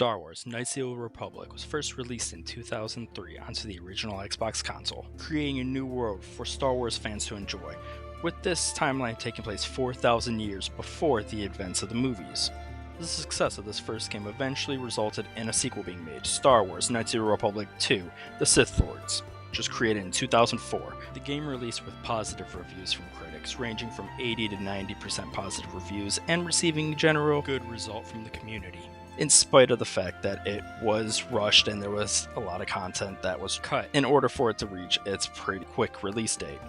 Star Wars Knights of the Old Republic was first released in 2003 onto the original Xbox console, creating a new world for Star Wars fans to enjoy, with this timeline taking place 4,000 years before the events of the movies. The success of this first game eventually resulted in a sequel being made, Star Wars Knights of the Republic 2, The Sith Lords, which was created in 2004. The game released with positive reviews from critics, ranging from 80 to 90% positive reviews, and receiving general good result from the community, in spite of the fact that it was rushed and there was a lot of content that was cut in order for it to reach its pretty quick release date.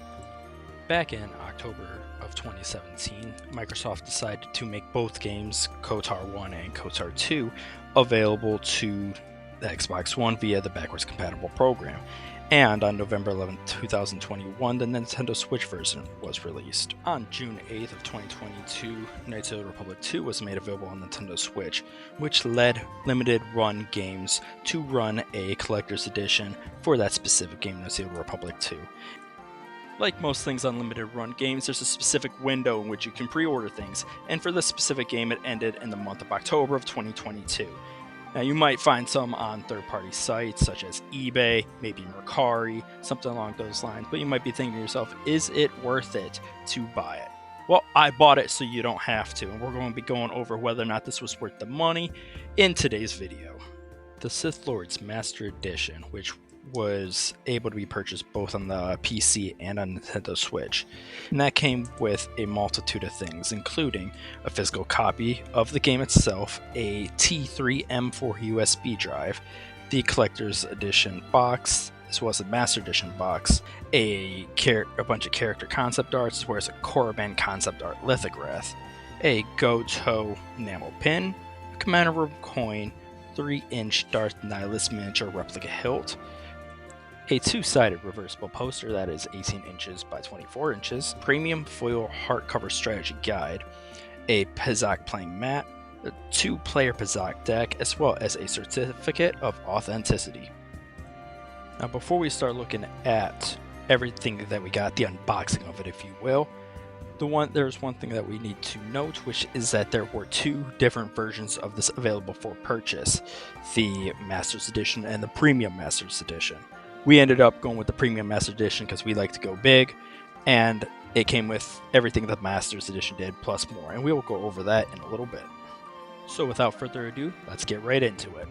Back in October of 2017, Microsoft decided to make both games, KOTOR 1 and KOTOR 2, available to the Xbox One via the backwards compatible program. And on November 11, 2021, the Nintendo Switch version was released. On June 8th of 2022, Knights of the Republic 2 was made available on Nintendo Switch, which led limited run games to run a collector's edition for that specific game, Knights of the Republic 2. Like most things on limited run games, there's a specific window in which you can pre-order things, and for this specific game it ended in the month of October of 2022. Now, you might find some on third-party sites such as eBay, maybe Mercari, something along those lines, but you might be thinking to yourself, is it worth it to buy it? Well, I bought it so you don't have to, and we're going to be going over whether or not this was worth the money in today's video. The Sith Lords Master Edition, which was able to be purchased both on the PC and on Nintendo Switch. And that came with a multitude of things, including a physical copy of the game itself, a T3M4 USB drive, the Collector's Edition box, as well as the Master Edition box, a bunch of character concept arts, as well as a Korriban concept art lithograph, a Goto enamel pin, a Commander Room coin, 3-inch Darth Nihilus miniature replica hilt, a two-sided reversible poster that is 18 inches by 24 inches, premium foil hardcover strategy guide, a Pizak playing mat, a 2-player Pizak deck, as well as a certificate of authenticity. Now, before we start looking at everything that we got, the unboxing of it, if you will, there's one thing that we need to note, which is that there were two different versions of this available for purchase, the Master's Edition and the Premium Master's Edition. We ended up going with the Premium Master Edition because we like to go big, and it came with everything that Master's Edition did, plus more, and we will go over that in a little bit. So without further ado, let's get right into it.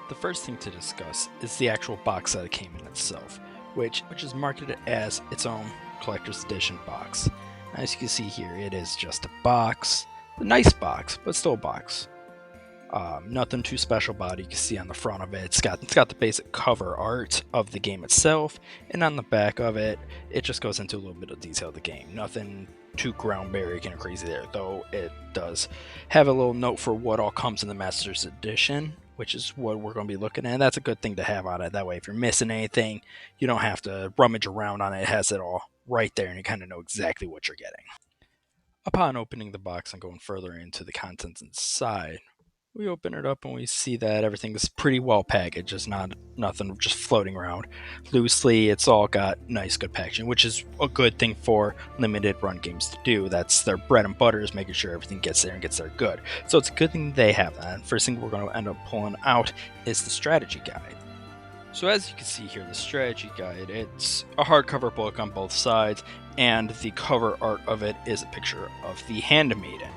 The first thing to discuss is the actual box that it came in itself, which is marketed as its own Collector's Edition box. As you can see here, it is just a box, a nice box, but still a box. Nothing too special about it. You can see on the front of it, it's got the basic cover art of the game itself, and on the back of it, it just goes into a little bit of detail of the game. Nothing too groundbreaking or crazy there, though it does have a little note for what all comes in the Master's Edition, which is what we're going to be looking at. And that's a good thing to have on it. That way, if you're missing anything, you don't have to rummage around on it. It has it all right there, and you kind of know exactly what you're getting. Upon opening the box and going further into the contents inside, we open it up and we see that everything is pretty well packaged. Just nothing just floating around loosely. It's all got nice, good packaging, which is a good thing for limited run games to do. That's their bread and butter, is making sure everything gets there and gets there good. So it's a good thing they have that. And first thing we're going to end up pulling out is the strategy guide. So as you can see here, the strategy guide, it's a hardcover book on both sides, and the cover art of it is a picture of the Handmaiden.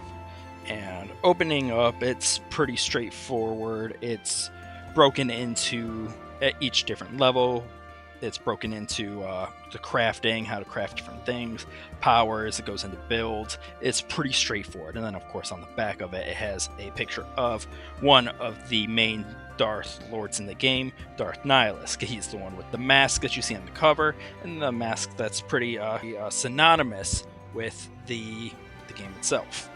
And opening up, it's pretty straightforward. It's broken into, at each different level, it's broken into the crafting, how to craft different things, powers, it goes into builds. It's pretty straightforward. And then, of course, on the back of it, it has a picture of one of the main Darth Lords in the game, Darth Nihilus. He's the one with the mask that you see on the cover, and the mask that's pretty synonymous with the game itself.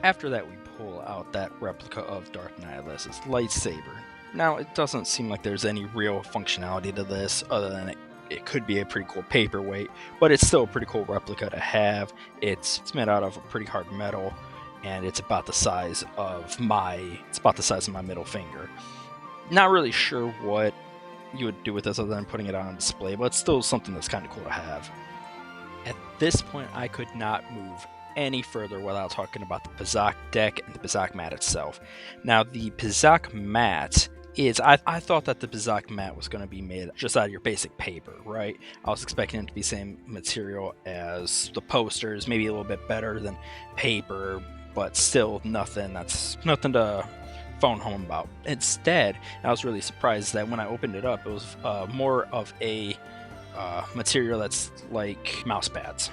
After that, we pull out that replica of Darth Nihilus' lightsaber. Now, it doesn't seem like there's any real functionality to this, other than it could be a pretty cool paperweight, but it's still a pretty cool replica to have. It's made out of a pretty hard metal, and it's about the size of my middle finger. Not really sure what you would do with this other than putting it on display, but it's still something that's kind of cool to have. At this point, I could not move any further without talking about the Pizak deck and the Pizak mat itself. Now, the Pizak mat is, I thought that the Pizak mat was going to be made just out of your basic paper, right? I was expecting it to be same material as the posters, maybe a little bit better than paper, but still nothing to phone home about. Instead, I was really surprised that when I opened it up, it was more of a material that's like mouse pads.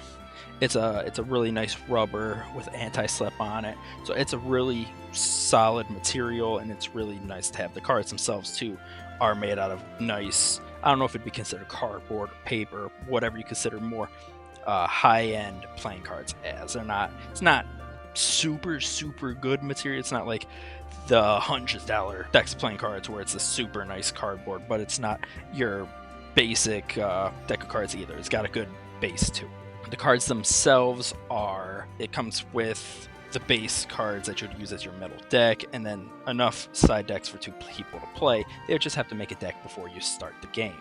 It's a really nice rubber with anti-slip on it, so it's a really solid material, and it's really nice to have. The cards themselves too are made out of nice, I don't know if it'd be considered cardboard or paper, whatever you consider more high-end playing cards as. It's not super good material. It's not like the $100 decks playing cards where it's a super nice cardboard, but it's not your basic deck of cards either. It's got a good base too. The cards themselves it comes with the base cards that you'd use as your middle deck, and then enough side decks for two people to play. They would just have to make a deck before you start the game.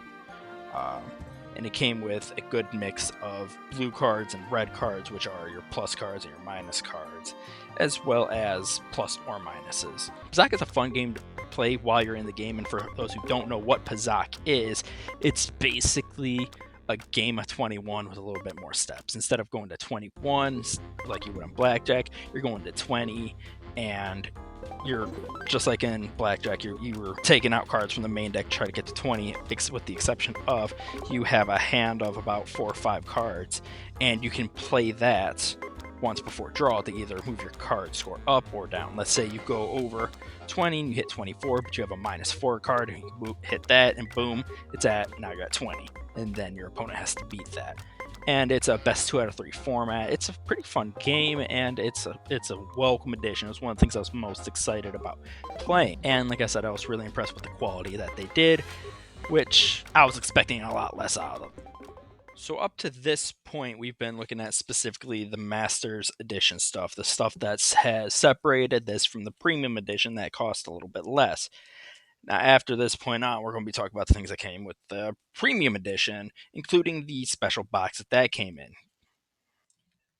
And it came with a good mix of blue cards and red cards, which are your plus cards and your minus cards, as well as plus or minuses. Pizak is a fun game to play while you're in the game, and for those who don't know what Pizak is, it's basically a game of 21 with a little bit more steps. Instead of going to 21 like you would on blackjack, you're going to 20, and you're just like in blackjack, you were taking out cards from the main deck to try to get to 20, with the exception of you have a hand of about 4 or 5 cards, and you can play that once before draw to either move your card score up or down. Let's say you go over 20 and you hit 24, but you have a -4 card, and you hit that, and boom, now you're at 20, and then your opponent has to beat that. And it's a best 2 out of 3 format. It's a pretty fun game, and it's a welcome addition. It was one of the things I was most excited about playing. And like I said, I was really impressed with the quality that they did, which I was expecting a lot less out of them. So up to this point, we've been looking at specifically the Masters Edition stuff, the stuff that has separated this from the Premium Edition that cost a little bit less. Now, after this point on, we're going to be talking about the things that came with the Premium Edition, including the special box that came in.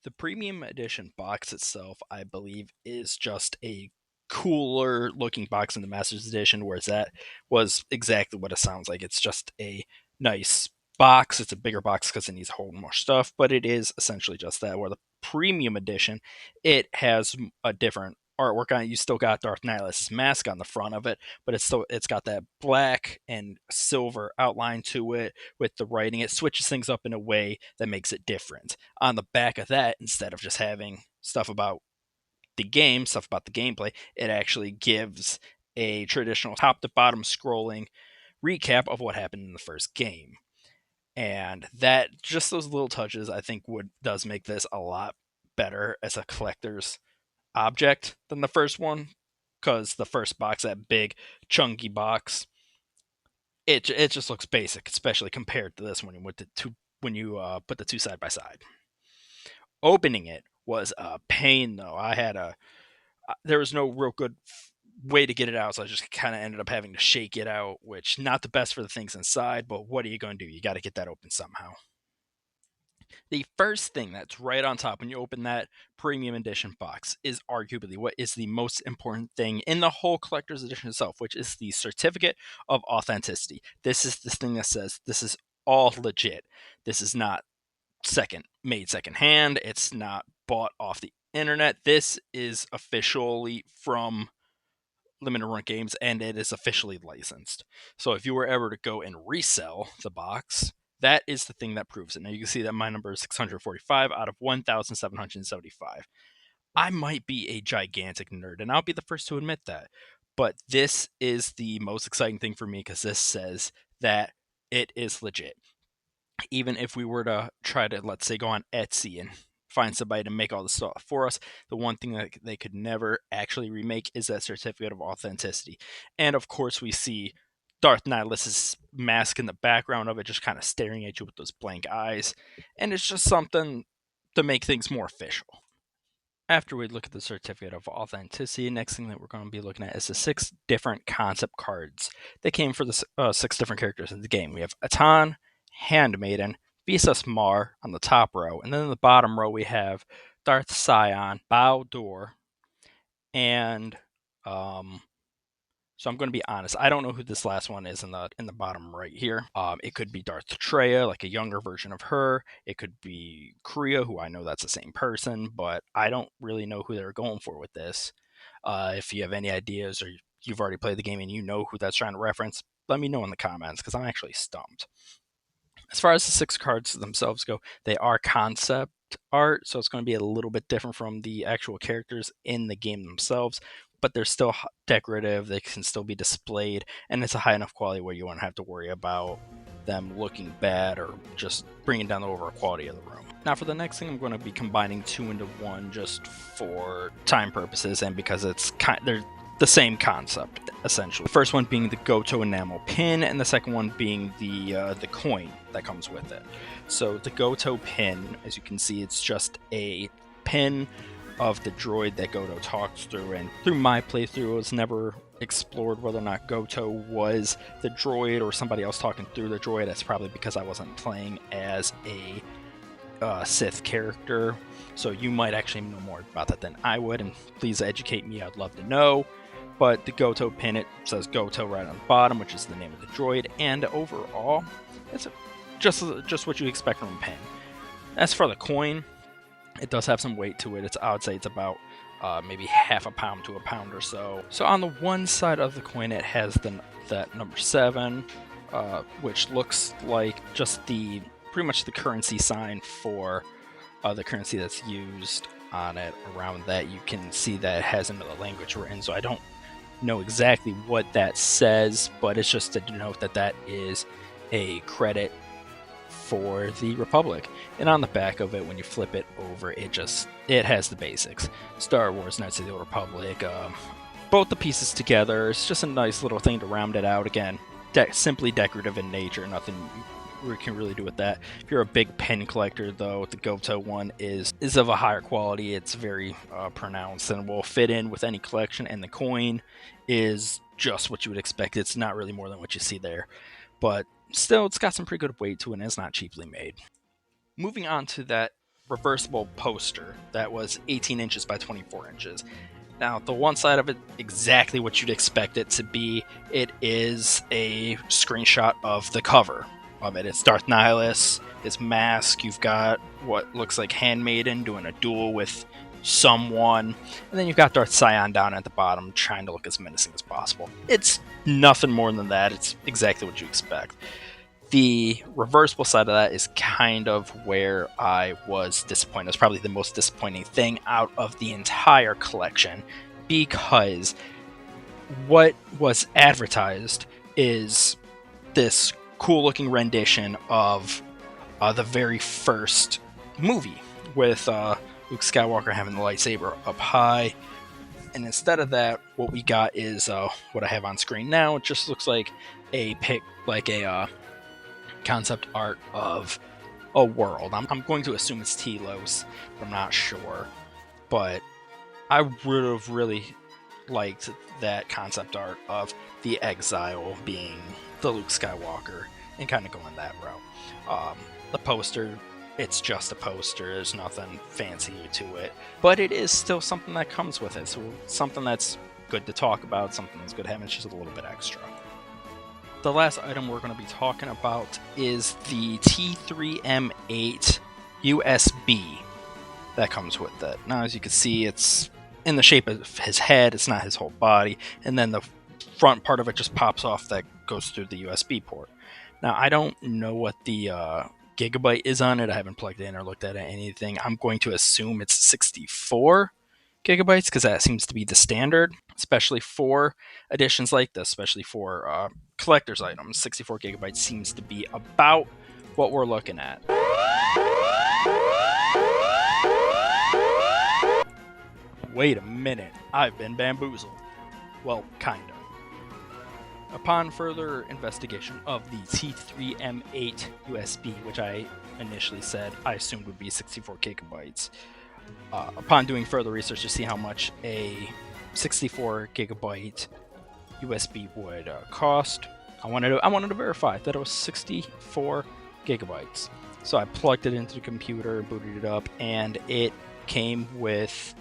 The Premium Edition box itself, I believe, is just a cooler looking box in the Masters Edition, whereas that was exactly what it sounds like. It's just a nice box. It's a bigger box because it needs to hold more stuff, but it is essentially just that. Where the Premium Edition, it has a different artwork on it. You still got Darth Nihilus' mask on the front of it, but it's got that black and silver outline to it with the writing. It switches things up in a way that makes it different. On the back of that, instead of just having stuff about the game, stuff about the gameplay, it actually gives a traditional top to bottom scrolling recap of what happened in the first game. And that, just those little touches, I think does make this a lot better as a collector's object than the first one, because the first box, that big chunky box, it just looks basic, especially compared to this one when you put the two side by side. Opening it was a pain though. There was no real good way to get it out, so I just kind of ended up having to shake it out, which not the best for the things inside, but what are you going to do? You got to get that open somehow. The first thing that's right on top when you open that Premium Edition box is arguably what is the most important thing in the whole Collector's Edition itself, which is the Certificate of Authenticity. This is this thing that says this is all legit. This is not made secondhand. It's not bought off the internet. This is officially from Limited Run Games, and it is officially licensed. So if you were ever to go and resell the box, that is the thing that proves it. Now you can see that my number is 645 out of 1,775. I might be a gigantic nerd, and I'll be the first to admit that. But this is the most exciting thing for me, because this says that it is legit. Even if we were to try to, let's say, go on Etsy and find somebody to make all the stuff for us, the one thing that they could never actually remake is that Certificate of Authenticity. And of course, we see Darth Nihilus' mask in the background of it, just kind of staring at you with those blank eyes. And it's just something to make things more official. After we look at the Certificate of Authenticity, next thing that we're going to be looking at is the 6 different concept cards that came for the 6 different characters in the game. We have Atan, Handmaiden, Visas Mar on the top row, and then in the bottom row we have Darth Sion, Bao-Dur, and so I'm going to be honest. I don't know who this last one is in the bottom right here. It could be Darth Treya, like a younger version of her. It could be Kriya, who I know that's the same person, but I don't really know who they're going for with this. If you have any ideas or you've already played the game and you know who that's trying to reference, let me know in the comments because I'm actually stumped. As far as the 6 cards themselves go, they are concept art, so it's going to be a little bit different from the actual characters in the game themselves, but they're still decorative, they can still be displayed, and it's a high enough quality where you won't have to worry about them looking bad or just bringing down the overall quality of the room. Now for the next thing, I'm going to be combining 2 into 1 just for time purposes and because they're the same concept, essentially. The first one being the Goto enamel pin, and the second one being the coin that comes with it. So the Goto pin, as you can see, it's just a pin of the droid that Goto talks through, and through my playthrough, it was never explored whether or not Goto was the droid or somebody else talking through the droid. That's probably because I wasn't playing as a Sith character, so you might actually know more about that than I would, and please educate me, I'd love to know. But the Goto pin, it says Goto right on the bottom, which is the name of the droid, and overall, it's just what you expect from a pin. As for the coin, it does have some weight to it. I would say it's about maybe half a pound to a pound or so. So on the one side of the coin, it has that number 7, which looks like just pretty much the currency sign for the currency that's used on it. Around that, you can see that it has another language written, so I don't know exactly what that says, but it's just to denote that that is a credit for the Republic. And on the back of it, when you flip it over, it has the basics: Star Wars, Knights of the Old Republic, both the pieces together. It's just a nice little thing to round it out. Again, simply decorative in nature, nothing we can really do with that. If you're a big pin collector, though, the Goto one is of a higher quality. It's very pronounced and will fit in with any collection, and the coin is just what you would expect. It's not really more than what you see there, but still, it's got some pretty good weight to it, and it's not cheaply made. Moving on to that reversible poster that was 18 inches by 24 inches. Now, the one side of it, exactly what you'd expect it to be. It is a screenshot of the cover of it. It's Darth Nihilus, his mask. You've got what looks like Handmaiden doing a duel with someone, and then you've got Darth Sion down at the bottom trying to look as menacing as possible. It's nothing more than that. It's exactly what you expect. The reversible side of that is kind of where I was disappointed. It's probably the most disappointing thing out of the entire collection, because what was advertised is this cool looking rendition of the very first movie with Luke Skywalker having the lightsaber up high, and instead of that, what we got is what I have on screen now. It just looks like a concept art of a world. I'm going to assume it's Telos, but I'm not sure. But I would have really liked that concept art of the exile being the Luke Skywalker and kind of going that route. The poster, it's just a poster. There's nothing fancy to it, but it is still something that comes with it. So something that's good to talk about, something that's good to have. It's just a little bit extra. The last item we're going to be talking about is the T3M8 USB that comes with it. Now, as you can see, it's in the shape of his head. It's not his whole body. And then the front part of it just pops off that goes through the USB port. Now, I don't know what the gigabyte is on it. I haven't plugged in or looked at anything. I'm going to assume it's 64 gigabytes because that seems to be the standard, especially for editions like this, especially for collector's items. 64 gigabytes seems to be about what we're looking at. Wait a minute, I've been bamboozled. Well, kind of. Upon further investigation of the T3M8 USB, which I initially said I assumed would be 64 gigabytes, upon doing further research to see how much a 64 gigabyte USB would cost, I wanted to verify that it was 64 gigabytes. So I plugged it into the computer, booted it up, and it came with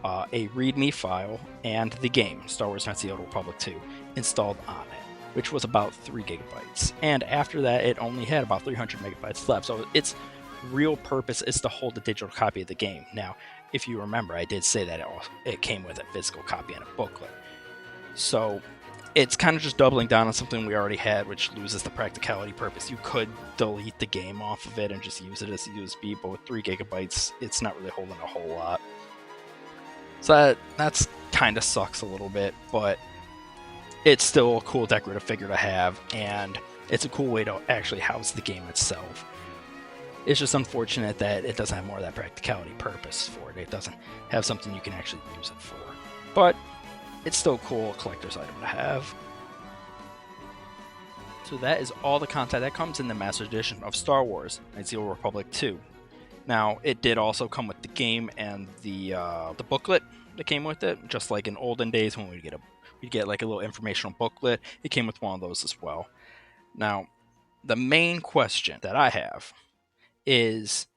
a README file and the game, Star Wars Knights of the Old Republic 2, installed on it, which was about 3 gigabytes. And after that, it only had about 300 megabytes left. So its real purpose is to hold a digital copy of the game. Now, if you remember, I did say that it came with a physical copy and a booklet. So it's kind of just doubling down on something we already had, which loses the practicality purpose. You could delete the game off of it and just use it as a USB, but with 3 gigabytes, it's not really holding a whole lot. So that's kind of sucks a little bit, but it's still a cool decorative figure to have, and it's a cool way to actually house the game itself. It's just unfortunate that it doesn't have more of that practicality purpose for it. It doesn't have something you can actually use it for. But it's still a cool collector's item to have. So that is all the content that comes in the Master Edition of Star Wars Knights of the Old Republic 2. Now, it did also come with the game and the booklet that came with it, just like in olden days when we'd get like a little informational booklet. It came with one of those as well. Now, the main question that I have is,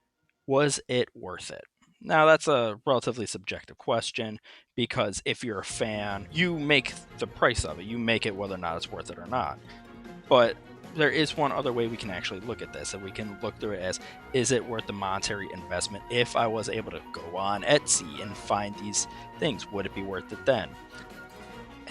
was it worth it? Now, that's a relatively subjective question, because if you're a fan, you make the price of it. You make it whether or not it's worth it or not. But there is one other way we can actually look at this, and we can look through it as, is it worth the monetary investment? If I was able to go on Etsy and find these things, would it be worth it then?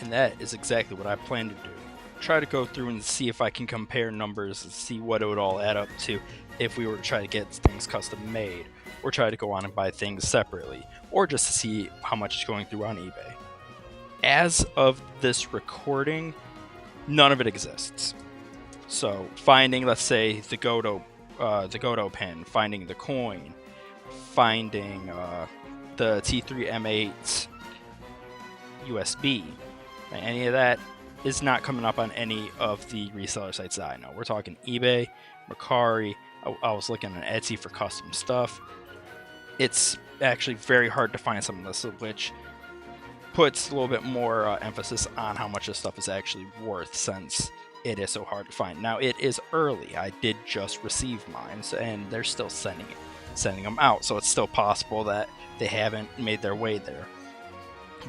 And that is exactly what I plan to do. Try to go through and see if I can compare numbers and see what it would all add up to if we were to try to get things custom made, or try to go on and buy things separately, or just to see how much is going through on eBay. As of this recording, none of it exists. So finding, let's say, the Godo pin, finding the coin, finding the T3M8 USB, any of that is not coming up on any of the reseller sites that I know. We're talking eBay, Mercari. I was looking on Etsy for custom stuff. It's actually very hard to find some of this, which puts a little bit more emphasis on how much this stuff is actually worth, since it is so hard to find. Now, it is early. I did just receive mine, and they're still sending them out, so it's still possible that they haven't made their way there.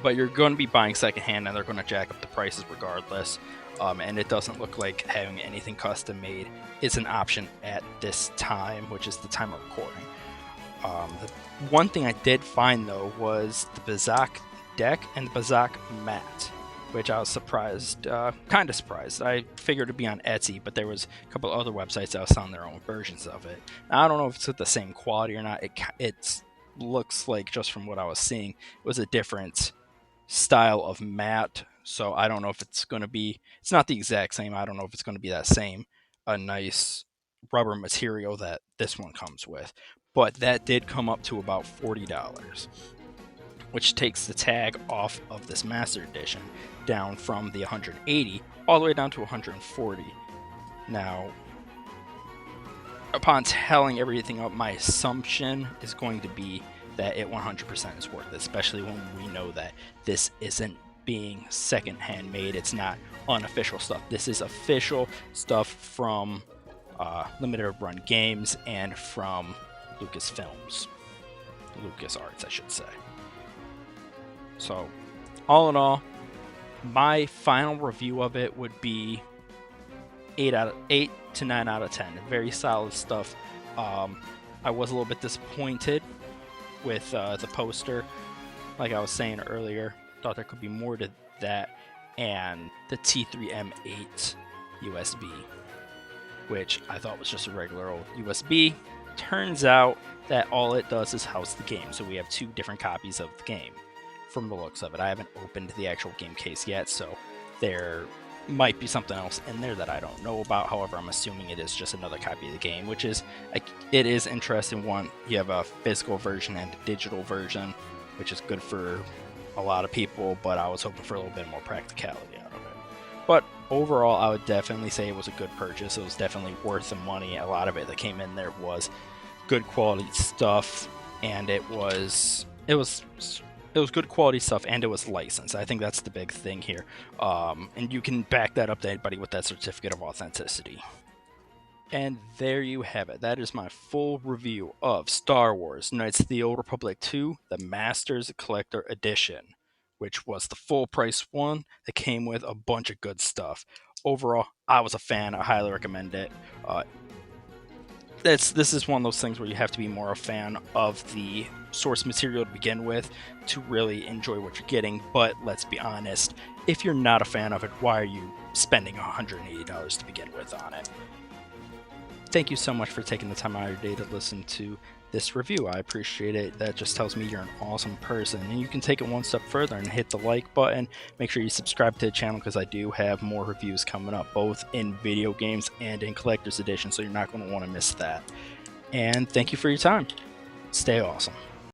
But you're going to be buying secondhand, and they're going to jack up the prices regardless. And it doesn't look like having anything custom made is an option at this time, which is the time of recording. The one thing I did find, though, was the Bazak deck and the Bazak mat, which I was surprised, kind of surprised. I figured it'd be on Etsy, but there was a couple other websites that was selling their own versions of it. Now, I don't know if it's the same quality or not. It looks like, just from what I was seeing, it was a different style of mat. So I don't know if it's going to be, it's not the exact same. I don't know if it's going to be that same, a nice rubber material that this one comes with. But that did come up to about $40, which takes the tag off of this Master Edition down from the $180 all the way down to $140. Now, upon tallying everything up, my assumption is going to be that it 100% is worth it, especially when we know that this isn't being secondhand made. It's not unofficial stuff. This is official stuff from limited run games and from LucasArts, I should say. So, all in all, my final review of it would be 8 to 9 out of 10. Very solid stuff. I was a little bit disappointed with the poster. Like I was saying earlier, thought there could be more to that, and the T3M8 USB, which I thought was just a regular old USB. Turns out that all it does is house the game, so we have 2 different copies of the game from the looks of it. I haven't opened the actual game case yet, so there might be something else in there that I don't know about. However, I'm assuming it is just another copy of the game, which is, it is interesting. One, you have a physical version and a digital version, which is good for a lot of people, but I was hoping for a little bit more practicality out of it. But overall, I would definitely say it was a good purchase. It was definitely worth the money. A lot of it that came in there was good quality stuff, and it was good quality stuff, and it was licensed. I think that's the big thing here. And you can back that up to anybody with that certificate of authenticity. And there you have it. That is my full review of Star Wars Knights of the Old Republic 2, the Masters Collector Edition, which was the full price one that came with a bunch of good stuff. Overall, I was a fan. I highly recommend it. This is one of those things where you have to be more a fan of the source material to begin with to really enjoy what you're getting. But let's be honest, if you're not a fan of it, why are you spending $180 to begin with on it? Thank you so much for taking the time out of your day to listen to this review. I appreciate it. That just tells me you're an awesome person. And you can take it one step further and hit the like button. Make sure you subscribe to the channel because I do have more reviews coming up, both in video games and in collector's edition, so you're not going to want to miss that. And thank you for your time. Stay awesome.